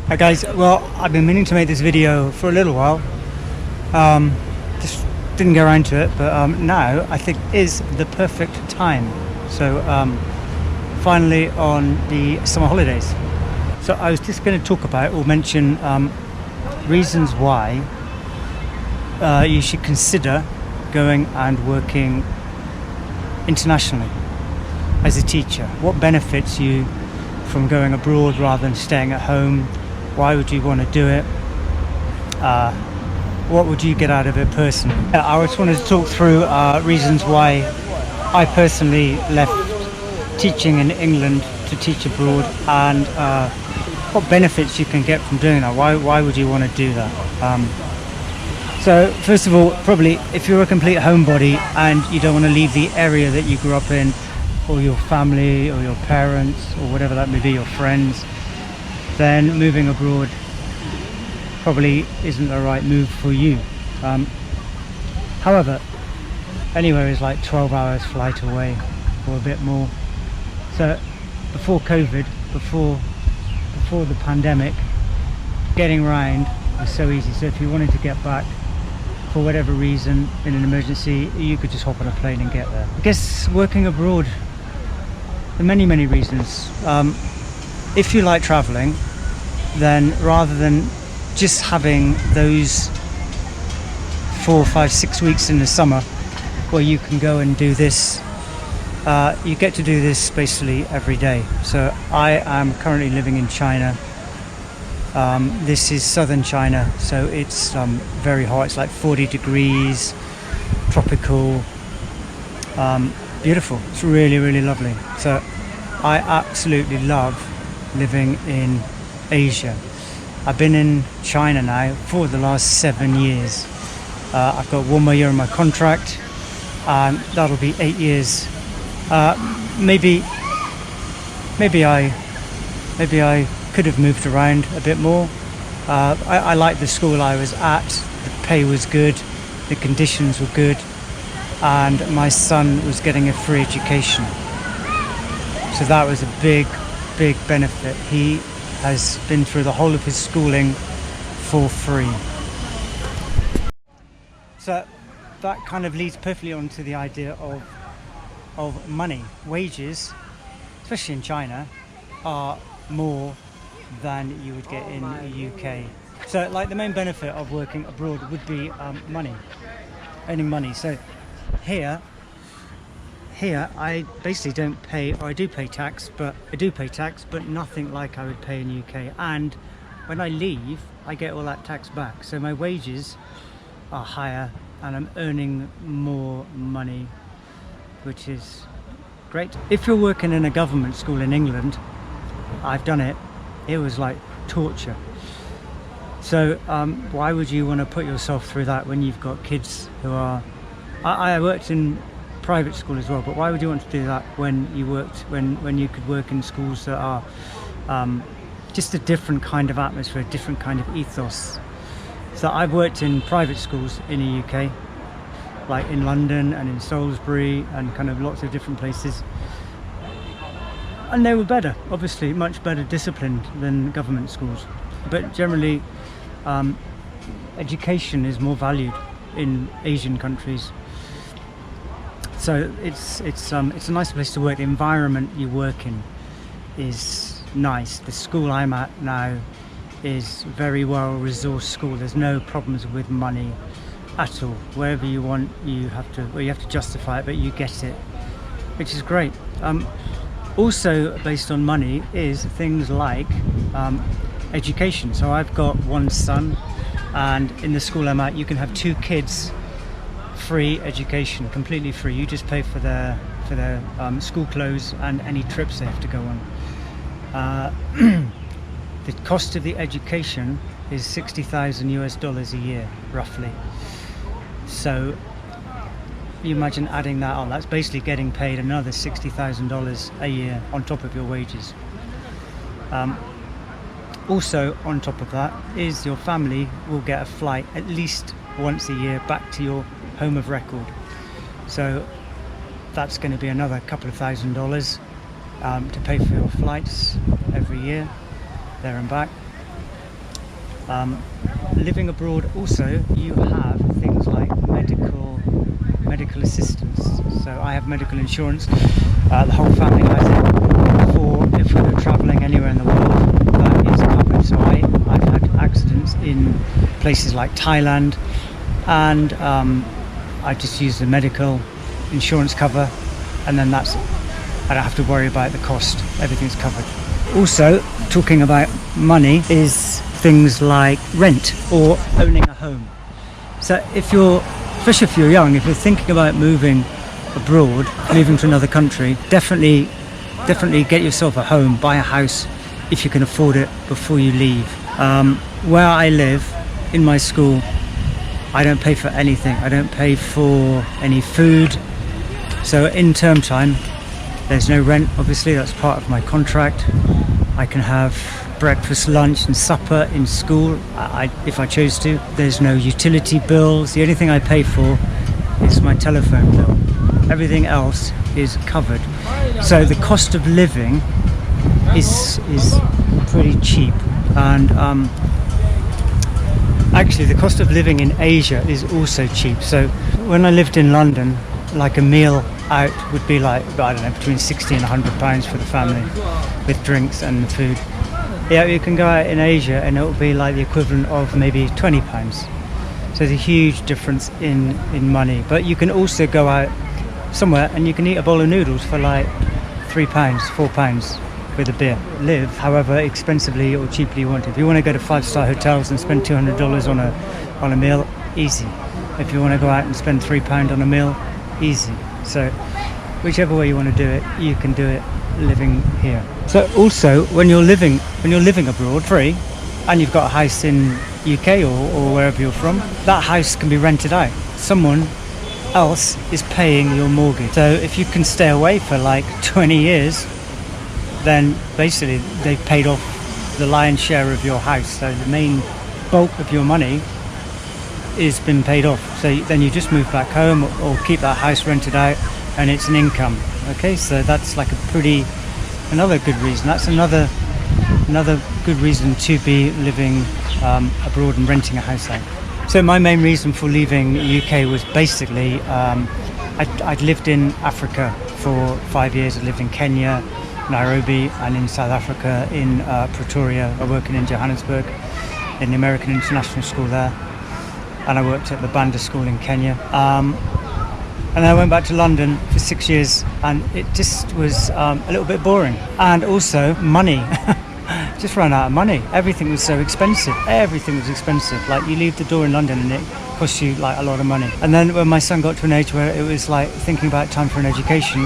Hi guys, well, I've been meaning to make this video for a little while. Just didn't get around to it, but now I think is the perfect time. So finally on the summer holidays. So I was just going to talk about or mention reasons why you should consider going and working internationally as a teacher. What benefits you from going abroad rather than staying at home? Why would you want to do it? What would you get out of it personally? I just wanted to talk through reasons why I personally left teaching in England to teach abroad, and what benefits you can get from doing that. Why would you want to do that? So first of all, probably if you're a complete homebody and you don't want to leave the area that you grew up in, or your family or your parents or whatever that may be, your friends, then moving abroad probably isn't the right move for you. However, anywhere is like 12 hours flight away or a bit more. So before COVID, before the pandemic, getting around was so easy. So if you wanted to get back for whatever reason in an emergency, you could just hop on a plane and get there. I guess working abroad, there are many reasons. If you like traveling, then rather than just having those 4, 5, 6 weeks in the summer where you can go and do this, you get to do this basically every day. So I am currently living in China. This is southern China, so it's very hot. It's like 40 degrees, tropical, beautiful. It's really lovely. So I absolutely love living in Asia. I've been in China now for the last 7 years. I've got 1 more year on my contract, and that'll be 8 years. Maybe I could have moved around a bit more. I liked the school I was at. The pay was good, the conditions were good, and my son was getting a free education. So that was a big benefit. He has been through the whole of his schooling for free. So that kind of leads perfectly on to the idea of money. Wages, especially in China, are more than you would get in the UK. So like the main benefit of working abroad would be money, earning money. So here I basically don't pay, or I do pay tax, but nothing like I would pay in the UK. And when I leave, I get all that tax back. So my wages are higher and I'm earning more money, which is great. If you're working in a government school in England, I've done it, it was like torture. So why would you want to put yourself through that when you've got kids who are... I worked in private school as well, but why would you want to do that when you could work in schools that are just a different kind of atmosphere, a different kind of ethos? So I've worked in private schools in the UK, like in London and in Salisbury and kind of lots of different places, and they were better, obviously much better disciplined than government schools. But generally education is more valued in Asian countries. So it's a nice place to work. The environment you work in is nice. The school I'm at now is very well resourced school. There's no problems with money at all. Wherever you want, you have to justify it, but you get it, which is great. Also based on money is things like education. So I've got one son, and in the school I'm at, you can have 2 kids free education, completely free. You just pay for their school clothes and any trips they have to go on. The cost of the education is $60,000 a year, roughly. So you imagine adding that on. That's basically getting paid another $60,000 a year on top of your wages. Also on top of that is your family will get a flight at least once a year back to your home of record. So that's going to be another couple of $1,000 to pay for your flights every year there and back. Living abroad also, you have things like medical assistance. So I have medical insurance. The whole family has it. For if we're travelling anywhere in the world, that is covered. So I've had accidents in places like Thailand, and I just use the medical insurance cover, and then I don't have to worry about the cost. Everything's covered. Also, talking about money is things like rent or owning a home. So especially if you're young, if you're thinking about moving abroad, moving to another country, definitely get yourself a home, buy a house if you can afford it before you leave. Where I live, in my school, I don't pay for anything. I don't pay for any food. So in term time, there's no rent, obviously, that's part of my contract. I can have breakfast, lunch and supper in school if I chose to. There's no utility bills. The only thing I pay for is my telephone bill. Everything else is covered. So the cost of living is pretty cheap. And actually the cost of living in Asia is also cheap. So when I lived in London, like a meal out would be like, I don't know, between 60 and 100 pounds for the family with drinks and the food. Yeah, you can go out in Asia and it will be like the equivalent of maybe 20 pounds. So there's a huge difference in money. But you can also go out somewhere and you can eat a bowl of noodles for like £3, £4 with a beer. Live however expensively or cheaply you want. If you want to go to 5-star hotels and spend $200 on a meal, easy. If you want to go out and spend £3 on a meal, easy. So whichever way you want to do it, you can do it living here. So also when you're living abroad free and you've got a house in UK or wherever you're from, that house can be rented out. Someone else is paying your mortgage. So if you can stay away for like 20 years, then basically they've paid off the lion's share of your house. So the main bulk of your money is been paid off. So then you just move back home or keep that house rented out and it's an income. Okay, so that's like another good reason. That's another good reason to be living abroad and renting a house out. So my main reason for leaving the UK was basically I'd lived in Africa for 5 years. I lived in Kenya, Nairobi, and in South Africa in Pretoria. I working in Johannesburg in the American International School there, and I worked at the Banda School in Kenya. And then I went back to London for 6 years and it just was a little bit boring. And also money, just ran out of money. Everything was so expensive. Everything was expensive. Like you leave the door in London and it costs you like a lot of money. And then when my son got to an age where it was like thinking about time for an education,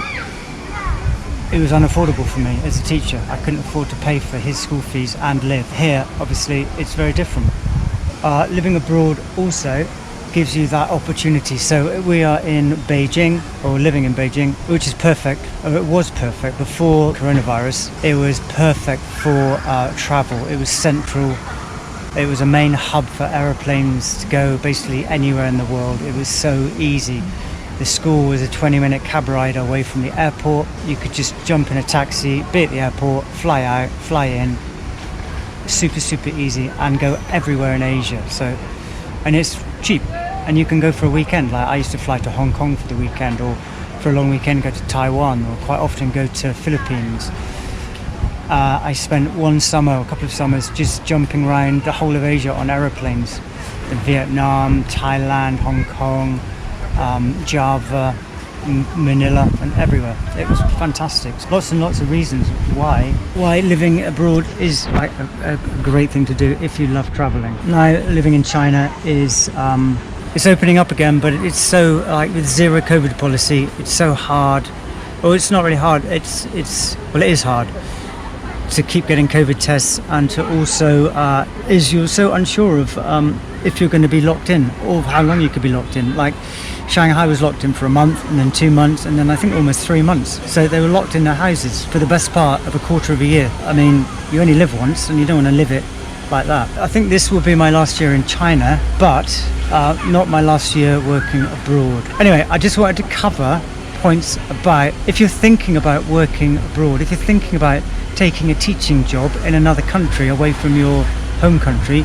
it was unaffordable for me as a teacher. I couldn't afford to pay for his school fees and live. Here, obviously, it's very different. Living abroad also gives you that opportunity. So we are in Beijing, or living in Beijing, which is perfect. It was perfect before coronavirus. It was perfect for travel. It was central. It was a main hub for aeroplanes to go basically anywhere in the world. It was so easy. The school was a 20-minute cab ride away from the airport. You could just jump in a taxi, be at the airport, fly out, fly in. Super easy, and go everywhere in Asia. So, and it's cheap, and you can go for a weekend. Like I used to fly to Hong Kong for the weekend, or for a long weekend go to Taiwan, or quite often go to Philippines. I spent one summer, a couple of summers, just jumping around the whole of Asia on aeroplanes in Vietnam, Thailand, Hong Kong, Java, Manila, and everywhere. It was fantastic. Lots and lots of reasons why living abroad is like a great thing to do if you love traveling. Now living in China is it's opening up again, but it's so like with zero COVID policy, it's so hard. Well, it's not really hard. It is hard to keep getting COVID tests, and to also you're so unsure of if you're going to be locked in or how long you could be locked in. Like Shanghai was locked in for a month, and then 2 months, and then I think almost 3 months. So they were locked in their houses for the best part of a quarter of a year. I mean, you only live once and you don't want to live it like that. I think this will be my last year in China, but not my last year working abroad. Anyway, I just wanted to cover points about if you're thinking about working abroad, if you're thinking about taking a teaching job in another country away from your home country,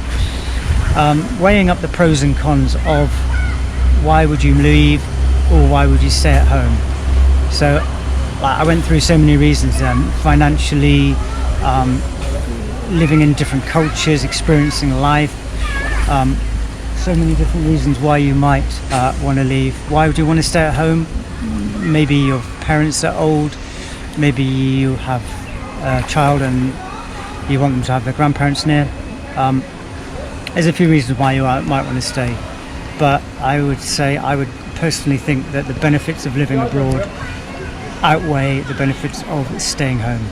weighing up the pros and cons of why would you leave or why would you stay at home. So I went through so many reasons, financially, living in different cultures, experiencing life, so many different reasons why you might want to leave. Why would you want to stay at home? Maybe your parents are old, maybe you have a child and you want them to have their grandparents near. There's a few reasons why you might want to stay, but I would personally think that the benefits of living abroad outweigh the benefits of staying home.